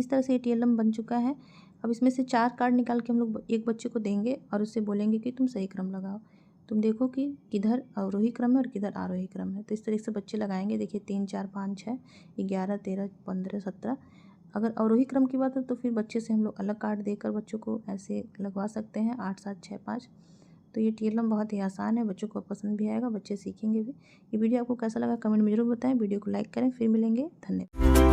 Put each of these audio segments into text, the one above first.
इस तरह से ये TLM बन चुका है। अब इसमें से 4 कार्ड निकाल के हम लोग एक बच्चे को देंगे और उससे बोलेंगे कि तुम सही क्रम लगाओ। तुम देखो कि किधर अवरोही क्रम है और किधर आरोही क्रम है। तो इस तरीके से बच्चे लगाएंगे। देखिए 3 4 5 6 11 13 15 17। अगर अवरोही क्रम की बात है तो फिर बच्चे से हम लोग अलग कार्ड देकर बच्चों को ऐसे लगवा सकते हैं 8 7 6 5। तो ये TLM बहुत ही आसान है, बच्चों को पसंद भी आएगा, बच्चे सीखेंगे भी। ये वीडियो आपको कैसा लगा कमेंट में जरूर बताएं। वीडियो को लाइक करें। फिर मिलेंगे। धन्यवाद।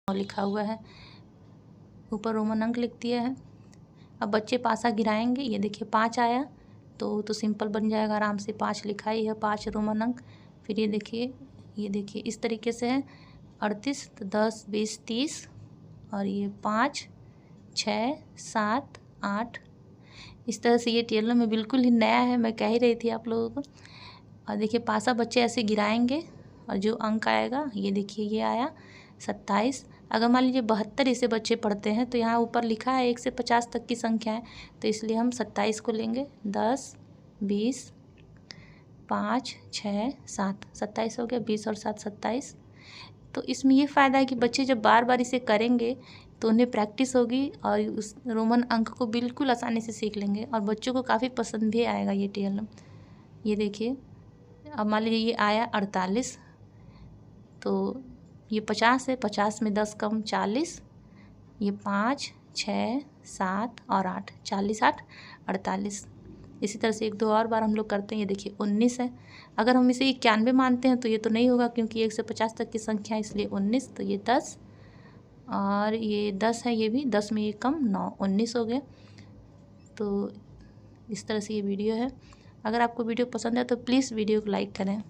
लिखा हुआ है, ऊपर रोमन अंक लिख दिया है। अब बच्चे पासा गिराएंगे। ये देखिए 5 आया तो सिंपल बन जाएगा आराम से। 5 लिखा ही है, 5 रोमन अंक। फिर ये देखिए इस तरीके से है 38 तो 10 20 30 और ये 5 6 7 8। इस तरह से ये TLM में बिल्कुल ही नया है, मैं कह ही रही थी आप लोगों को। और देखिए पासा बच्चे ऐसे गिराएंगे और जो अंक आएगा ये देखिए ये आया 27। अगर मान लीजिए 72 इसे बच्चे पढ़ते हैं तो यहाँ ऊपर लिखा है 1 से 50 तक की संख्या है, तो इसलिए हम 27 को लेंगे। 10 20 5 6 7 27 हो गया। 20 और 7 27। तो इसमें ये फ़ायदा है कि बच्चे जब बार बार इसे करेंगे तो उन्हें प्रैक्टिस होगी और उस रोमन अंक को बिल्कुल आसानी से सीख लेंगे और बच्चों को काफ़ी पसंद भी आएगा ये TLM। ये देखिए अब मान लीजिए ये आया 48 तो ये 50 है, 50 में 10 कम 40। ये 5 6 7 और 8 40 8 48। इसी तरह से 1 2 और बार हम लोग करते हैं। ये देखिए 19 है। अगर हम इसे 91 मानते हैं तो ये तो नहीं होगा क्योंकि 1 से 50 तक की संख्या है, इसलिए 19। तो ये 10 और ये 10 है, ये भी 10 में ये कम 9 19 हो गया। तो इस तरह से ये वीडियो है। अगर आपको वीडियो पसंद है तो प्लीज़ वीडियो को लाइक करें।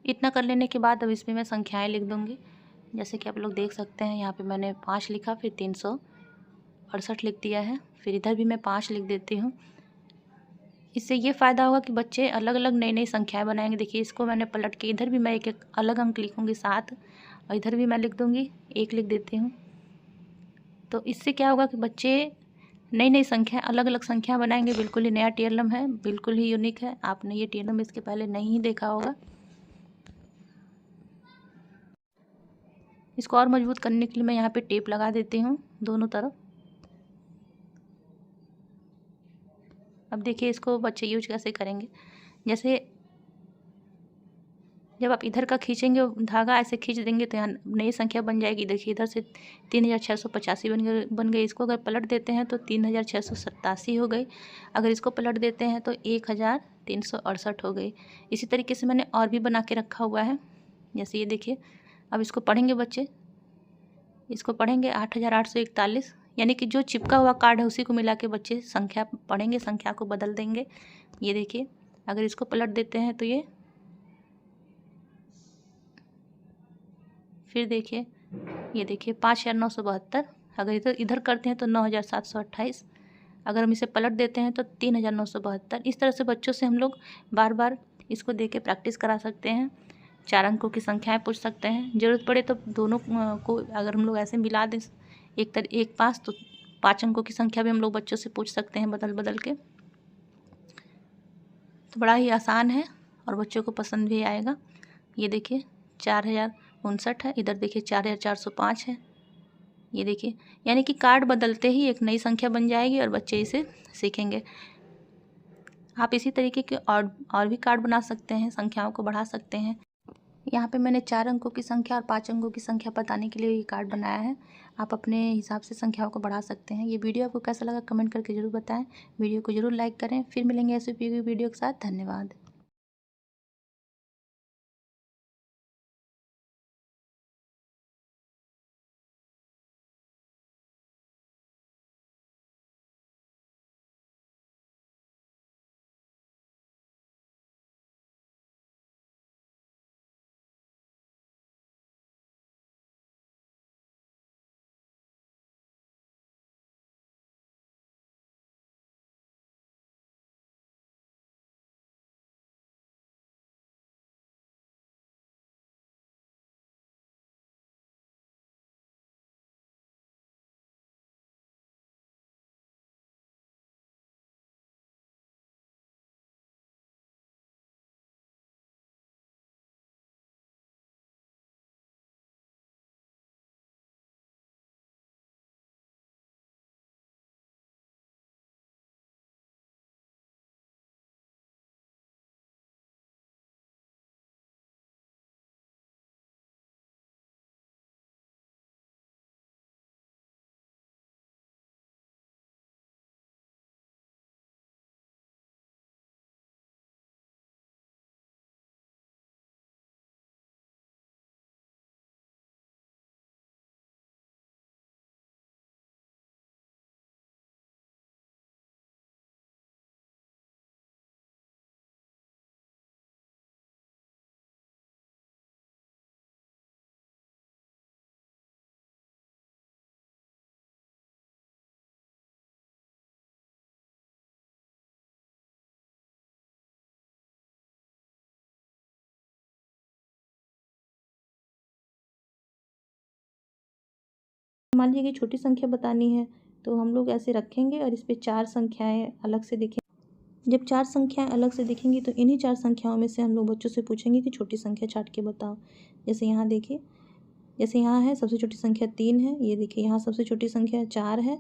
इतना कर लेने के बाद अब इसमें मैं संख्याएं लिख दूँगी। जैसे कि आप लोग देख सकते हैं यहाँ पे मैंने 5 लिखा, फिर 368 लिख दिया है, फिर इधर भी मैं 5 लिख देती हूँ। इससे ये फ़ायदा होगा कि बच्चे अलग अलग नई नई संख्याएं बनाएंगे। देखिए इसको मैंने पलट के इधर भी मैं एक एक अलग अंक लिखूँगी 7, और इधर भी मैं लिख दूँगी 1 लिख देती हूँ। तो इससे क्या होगा कि बच्चे नई नई संख्या अलग अलग संख्या बनाएंगे। बिल्कुल ही नया टीएलएम है, बिल्कुल ही यूनिक है। आपने ये टीएलएम इसके पहले नहीं ही देखा होगा। इसको और मजबूत करने के लिए मैं यहाँ पे टेप लगा देती हूँ दोनों तरफ। अब देखिए इसको बच्चे यूज कैसे करेंगे। जैसे जब आप इधर का खींचेंगे धागा, ऐसे खींच देंगे तो यहाँ नई संख्या बन जाएगी। देखिए इधर से 3685 बन गई। इसको अगर पलट देते हैं तो 3687 हो गई। अगर इसको पलट देते हैं तो 1368 हो गई। इसी तरीके से मैंने और भी बना के रखा हुआ है। जैसे ये देखिए, अब इसको पढ़ेंगे बच्चे, इसको पढ़ेंगे 8841, यानी कि जो चिपका हुआ कार्ड है उसी को मिला के बच्चे संख्या पढ़ेंगे, संख्या को बदल देंगे। ये देखिए अगर इसको पलट देते हैं तो ये, फिर देखिए ये देखिए 5972। अगर इधर इधर करते हैं तो 9728। अगर हम इसे पलट देते हैं तो 3972। इस तरह से बच्चों से हम लोग बार बार इसको दे के प्रैक्टिस करा सकते हैं। 4 अंकों की संख्याएं पूछ सकते हैं। ज़रूरत पड़े तो दोनों को अगर हम लोग ऐसे मिला दें एक पास, तो 5 अंकों की संख्या भी हम लोग बच्चों से पूछ सकते हैं बदल बदल के। तो बड़ा ही आसान है और बच्चों को पसंद भी आएगा। ये देखिए 4059 है, इधर देखिए 4405 है। ये देखिए, यानी कि कार्ड बदलते ही एक नई संख्या बन जाएगी और बच्चे इसे सीखेंगे। आप इसी तरीके के और भी कार्ड बना सकते हैं, संख्याओं को बढ़ा सकते हैं। यहाँ पे मैंने 4 अंकों की संख्या और 5 अंकों की संख्या बताने के लिए ये कार्ड बनाया है। आप अपने हिसाब से संख्याओं को बढ़ा सकते हैं। ये वीडियो आपको कैसा लगा कमेंट करके ज़रूर बताएं। वीडियो को ज़रूर लाइक करें। फिर मिलेंगे ऐसे वीडियो के साथ। धन्यवाद। मान लीजिए कि छोटी संख्या बतानी है तो हम लोग ऐसे रखेंगे और इस पे 4 संख्याएं अलग से दिखें। जब 4 संख्याएं अलग से दिखेंगी तो इन्हीं 4 संख्याओं में से हम लोग बच्चों से पूछेंगे कि छोटी संख्या छांट के बताओ। जैसे यहाँ देखिए, जैसे यहाँ है सबसे छोटी संख्या 3 है। ये देखिए यहाँ सबसे छोटी संख्या 4 है।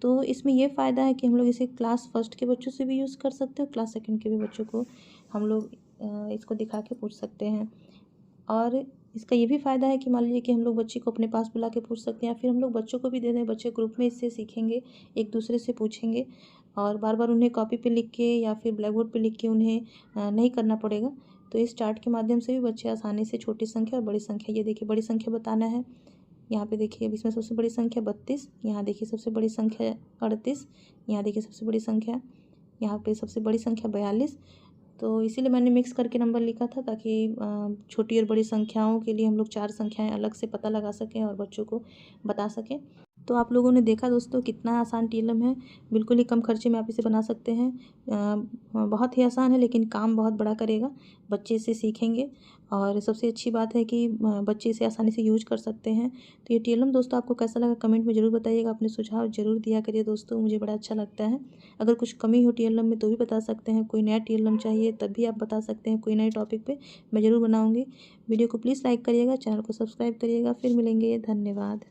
तो इसमें ये फ़ायदा है कि हम लोग इसे क्लास फर्स्ट के बच्चों से भी यूज़ कर सकते हैं, क्लास सेकंड के भी बच्चों को हम लोग इसको दिखा के पूछ सकते हैं। और इसका ये भी फ़ायदा है कि मान लीजिए कि हम लोग बच्चे को अपने पास बुला के पूछ सकते हैं, या फिर हम लोग बच्चों को भी दे दें। बच्चे ग्रुप में इससे सीखेंगे, एक दूसरे से पूछेंगे और बार बार उन्हें कॉपी पे लिख के या फिर ब्लैक बोर्ड पे लिख के उन्हें नहीं करना पड़ेगा। तो इस चार्ट के माध्यम से भी बच्चे आसानी से छोटी संख्या और बड़ी संख्या, ये देखिए बड़ी संख्या बताना है। यहाँ पे देखिए अब इसमें सबसे बड़ी संख्या 32, यहाँ देखिए सबसे बड़ी संख्या 38, यहाँ देखिए सबसे बड़ी संख्या, यहाँ पे सबसे बड़ी संख्या 42। तो इसीलिए मैंने मिक्स करके नंबर लिखा था, ताकि छोटी और बड़ी संख्याओं के लिए हम लोग 4 संख्याएं अलग से पता लगा सकें और बच्चों को बता सकें। तो आप लोगों ने देखा दोस्तों कितना आसान टीएलएम है, बिल्कुल ही कम खर्चे में आप इसे बना सकते हैं। बहुत ही आसान है, लेकिन काम बहुत बड़ा करेगा, बच्चे इसे सीखेंगे और सबसे अच्छी बात है कि बच्चे इसे आसानी से यूज कर सकते हैं। तो ये टीएलएम दोस्तों आपको कैसा लगा कमेंट में ज़रूर बताइएगा, अपने सुझाव ज़रूर दिया करिए दोस्तों, मुझे बड़ा अच्छा लगता है। अगर कुछ कमी हो टीएलएम में तो भी बता सकते हैं, कोई नया टीएलएम चाहिए तब भी आप बता सकते हैं, कोई नए टॉपिक पे मैं ज़रूर बनाऊँगी। वीडियो को प्लीज़ लाइक करिएगा, चैनल को सब्सक्राइब करिएगा। फिर मिलेंगे, धन्यवाद।